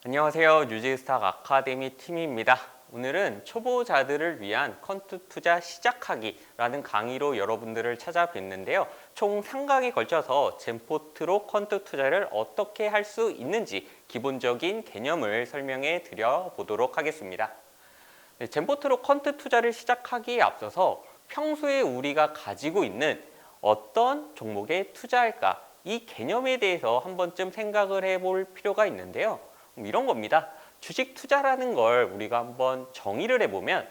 안녕하세요. 뉴지스탁 아카데미 팀입니다. 오늘은 초보자들을 위한 퀀트 투자 시작하기라는 강의로 여러분들을 찾아뵙는데요. 총 3강에 걸쳐서 젠포트로 퀀트 투자를 어떻게 할 수 있는지 기본적인 개념을 설명해 드려 보도록 하겠습니다. 젠포트로 퀀트 투자를 시작하기에 앞서서 평소에 우리가 가지고 있는 어떤 종목에 투자할까 이 개념에 대해서 한 번쯤 생각을 해볼 필요가 있는데요. 이런 겁니다. 주식 투자라는 걸 우리가 한번 정의를 해보면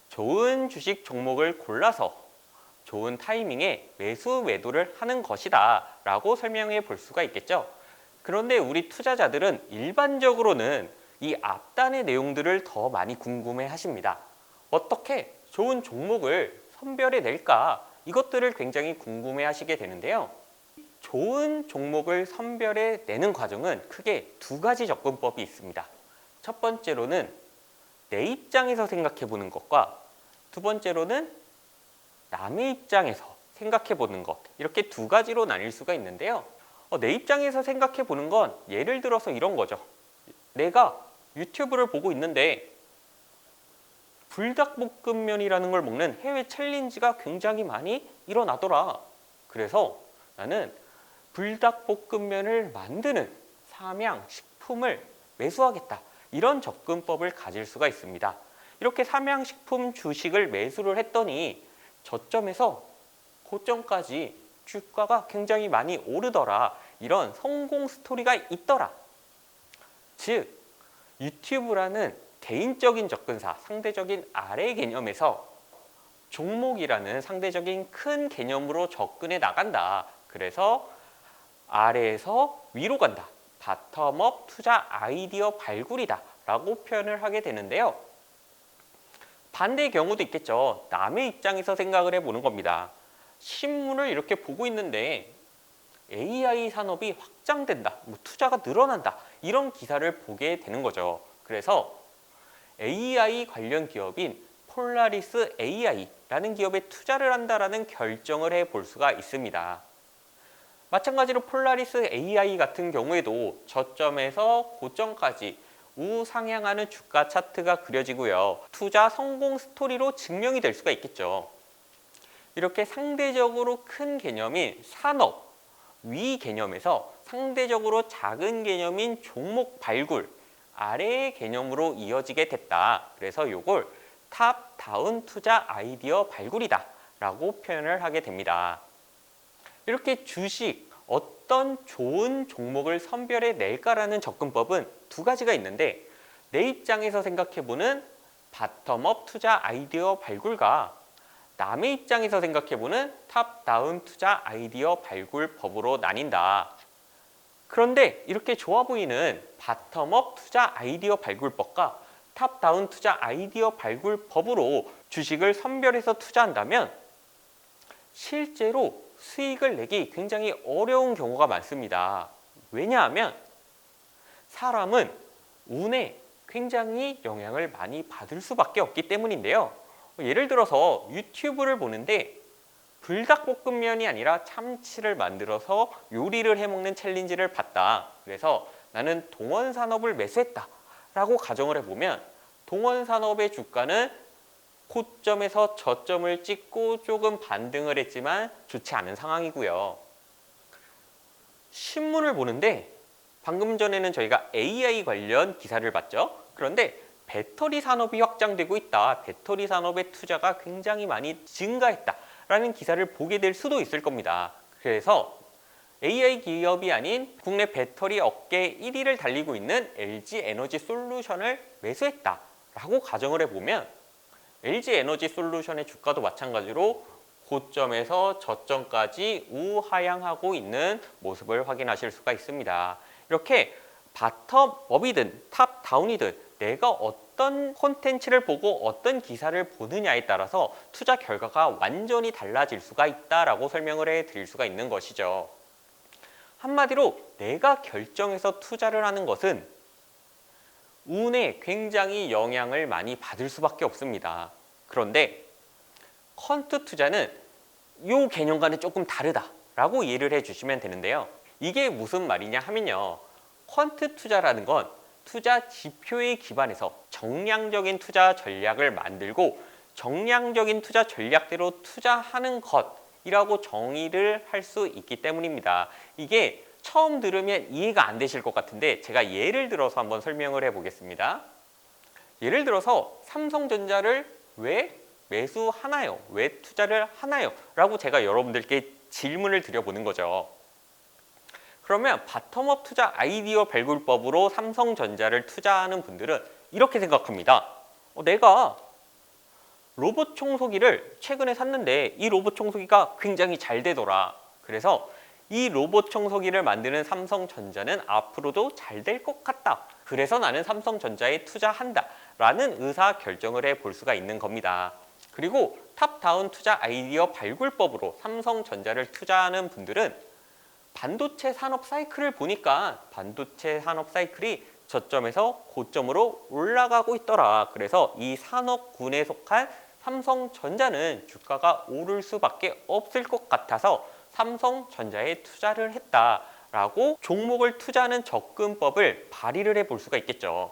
좋은 주식 종목을 골라서 좋은 타이밍에 매수 매도를 하는 것이다 라고 설명해 볼 수가 있겠죠. 그런데 우리 투자자들은 일반적으로는 이 앞단의 내용들을 더 많이 궁금해 하십니다. 어떻게 좋은 종목을 선별해 낼까? 이것들을 굉장히 궁금해 하시게 되는데요. 좋은 종목을 선별해 내는 과정은 크게 두 가지 접근법이 있습니다. 첫 번째로는 내 입장에서 생각해 보는 것과 두 번째로는 남의 입장에서 생각해 보는 것, 이렇게 두 가지로 나뉠 수가 있는데요. 내 입장에서 생각해 보는 건 예를 들어서 이런 거죠. 내가 유튜브를 보고 있는데 불닭볶음면이라는 걸 먹는 해외 챌린지가 굉장히 많이 일어나더라. 그래서 나는 불닭볶음면을 만드는 삼양식품을 매수하겠다. 이런 접근법을 가질 수가 있습니다. 이렇게 삼양식품 주식을 매수를 했더니 저점에서 고점까지 주가가 굉장히 많이 오르더라. 이런 성공 스토리가 있더라. 즉, 유튜브라는 개인적인 접근사, 상대적인 아래 개념에서 종목이라는 상대적인 큰 개념으로 접근해 나간다. 그래서 아래에서 위로 간다. 바텀업 투자 아이디어 발굴이다 라고 표현을 하게 되는데요. 반대의 경우도 있겠죠. 남의 입장에서 생각을 해보는 겁니다. 신문을 이렇게 보고 있는데 AI 산업이 확장된다, 투자가 늘어난다 이런 기사를 보게 되는 거죠. 그래서 AI 관련 기업인 폴라리스 AI라는 기업에 투자를 한다라는 결정을 해볼 수가 있습니다. 마찬가지로 폴라리스 AI 같은 경우에도 저점에서 고점까지 우상향하는 주가 차트가 그려지고요. 투자 성공 스토리로 증명이 될 수가 있겠죠. 이렇게 상대적으로 큰 개념인 산업, 위 개념에서 상대적으로 작은 개념인 종목 발굴, 아래의 개념으로 이어지게 됐다. 그래서 이걸 탑 다운 투자 아이디어 발굴이다 라고 표현을 하게 됩니다. 이렇게 주식, 어떤 좋은 종목을 선별해 낼까라는 접근법은 두 가지가 있는데 내 입장에서 생각해보는 바텀업 투자 아이디어 발굴과 남의 입장에서 생각해보는 탑다운 투자 아이디어 발굴법으로 나뉜다. 그런데 이렇게 좋아 보이는 바텀업 투자 아이디어 발굴법과 탑다운 투자 아이디어 발굴법으로 주식을 선별해서 투자한다면 실제로 수익을 내기 굉장히 어려운 경우가 많습니다. 왜냐하면 사람은 운에 굉장히 영향을 많이 받을 수밖에 없기 때문인데요. 예를 들어서 유튜브를 보는데 불닭볶음면이 아니라 참치를 만들어서 요리를 해먹는 챌린지를 봤다. 그래서 나는 동원산업을 매수했다 라고 가정을 해보면 동원산업의 주가는 고점에서 저점을 찍고 조금 반등을 했지만 좋지 않은 상황이고요. 신문을 보는데 방금 전에는 저희가 AI 관련 기사를 봤죠. 그런데 배터리 산업이 확장되고 있다. 배터리 산업의 투자가 굉장히 많이 증가했다라는 기사를 보게 될 수도 있을 겁니다. 그래서 AI 기업이 아닌 국내 배터리 업계 1위를 달리고 있는 LG 에너지 솔루션을 매수했다라고 가정을 해보면 LG 에너지 솔루션의 주가도 마찬가지로 고점에서 저점까지 우하향하고 있는 모습을 확인하실 수가 있습니다. 이렇게 바텀업이든 탑다운이든 내가 어떤 콘텐츠를 보고 어떤 기사를 보느냐에 따라서 투자 결과가 완전히 달라질 수가 있다라고 설명을 해드릴 수가 있는 것이죠. 한마디로 내가 결정해서 투자를 하는 것은 운에 굉장히 영향을 많이 받을 수밖에 없습니다. 그런데 퀀트 투자는 이 개념과는 조금 다르다라고 이해를 해주시면 되는데요. 이게 무슨 말이냐 하면요. 퀀트 투자라는 건 투자 지표에 기반해서 정량적인 투자 전략을 만들고 정량적인 투자 전략대로 투자하는 것이라고 정의를 할 수 있기 때문입니다. 이게 처음 들으면 이해가 안 되실 것 같은데 제가 예를 들어서 한번 설명을 해보겠습니다. 예를 들어서 삼성전자를 왜 매수하나요? 왜 투자를 하나요? 라고 제가 여러분들께 질문을 드려보는 거죠. 그러면 바텀업 투자 아이디어 발굴법으로 삼성전자를 투자하는 분들은 이렇게 생각합니다. 내가 로봇 청소기를 최근에 샀는데 이 로봇 청소기가 굉장히 잘 되더라. 그래서 이 로봇 청소기를 만드는 삼성전자는 앞으로도 잘 될 것 같다. 그래서 나는 삼성전자에 투자한다. 라는 의사 결정을 해 볼 수가 있는 겁니다. 그리고 탑다운 투자 아이디어 발굴법으로 삼성전자를 투자하는 분들은 반도체 산업 사이클을 보니까 반도체 산업 사이클이 저점에서 고점으로 올라가고 있더라. 그래서 이 산업군에 속한 삼성전자는 주가가 오를 수밖에 없을 것 같아서 삼성전자에 투자를 했다라고 종목을 투자하는 접근법을 발휘를 해볼 수가 있겠죠.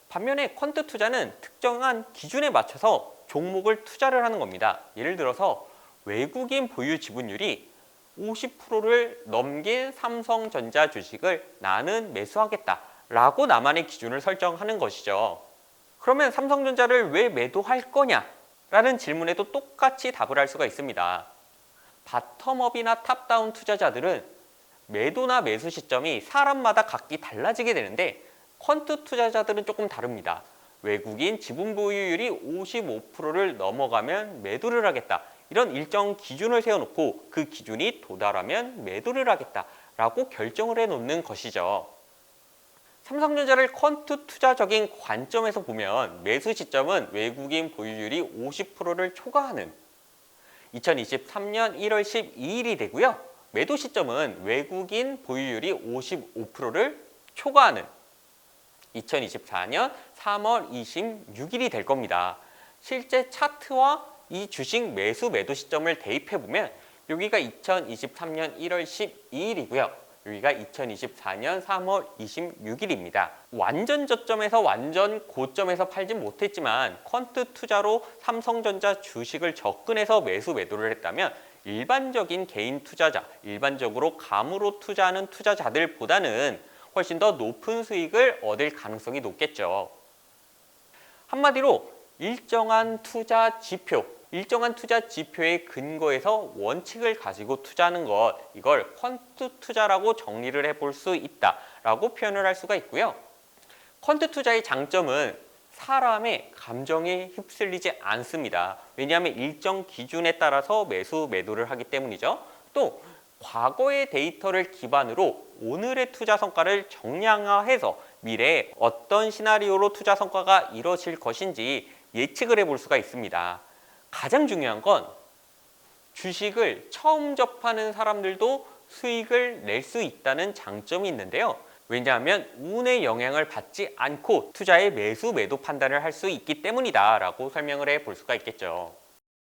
반면에 퀀트 투자는 특정한 기준에 맞춰서 종목을 투자를 하는 겁니다. 예를 들어서 외국인 보유 지분율이 50%를 넘긴 삼성전자 주식을 나는 매수하겠다라고 나만의 기준을 설정하는 것이죠. 그러면 삼성전자를 왜 매도할 거냐? 라는 질문에도 똑같이 답을 할 수가 있습니다. 바텀업이나 탑다운 투자자들은 매도나 매수 시점이 사람마다 각기 달라지게 되는데 퀀트 투자자들은 조금 다릅니다. 외국인 지분 보유율이 55%를 넘어가면 매도를 하겠다. 이런 일정 기준을 세워놓고 그 기준이 도달하면 매도를 하겠다라고 결정을 해놓는 것이죠. 삼성전자를 퀀트 투자적인 관점에서 보면 매수 시점은 외국인 보유율이 50%를 초과하는 2023년 1월 12일이 되고요. 매도 시점은 외국인 보유율이 55%를 초과하는 2024년 3월 26일이 될 겁니다. 실제 차트와 이 주식 매수 매도 시점을 대입해 보면 여기가 2023년 1월 12일이고요. 여기가 2024년 3월 26일입니다. 완전 저점에서 완전 고점에서 팔진 못했지만 퀀트 투자로 삼성전자 주식을 접근해서 매수 매도를 했다면 일반적인 개인 투자자, 일반적으로 감으로 투자하는 투자자들보다는 훨씬 더 높은 수익을 얻을 가능성이 높겠죠. 한마디로 일정한 투자 지표에 근거해서 원칙을 가지고 투자하는 것, 이걸 퀀트 투자라고 정리를 해볼 수 있다라고 표현을 할 수가 있고요. 퀀트 투자의 장점은 사람의 감정에 휩쓸리지 않습니다. 왜냐하면 일정 기준에 따라서 매수, 매도를 하기 때문이죠. 또 과거의 데이터를 기반으로 오늘의 투자 성과를 정량화해서 미래에 어떤 시나리오로 투자 성과가 이루어질 것인지 예측을 해볼 수가 있습니다. 가장 중요한 건 주식을 처음 접하는 사람들도 수익을 낼 수 있다는 장점이 있는데요. 왜냐하면 운의 영향을 받지 않고 투자의 매수, 매도 판단을 할 수 있기 때문이다 라고 설명을 해볼 수가 있겠죠.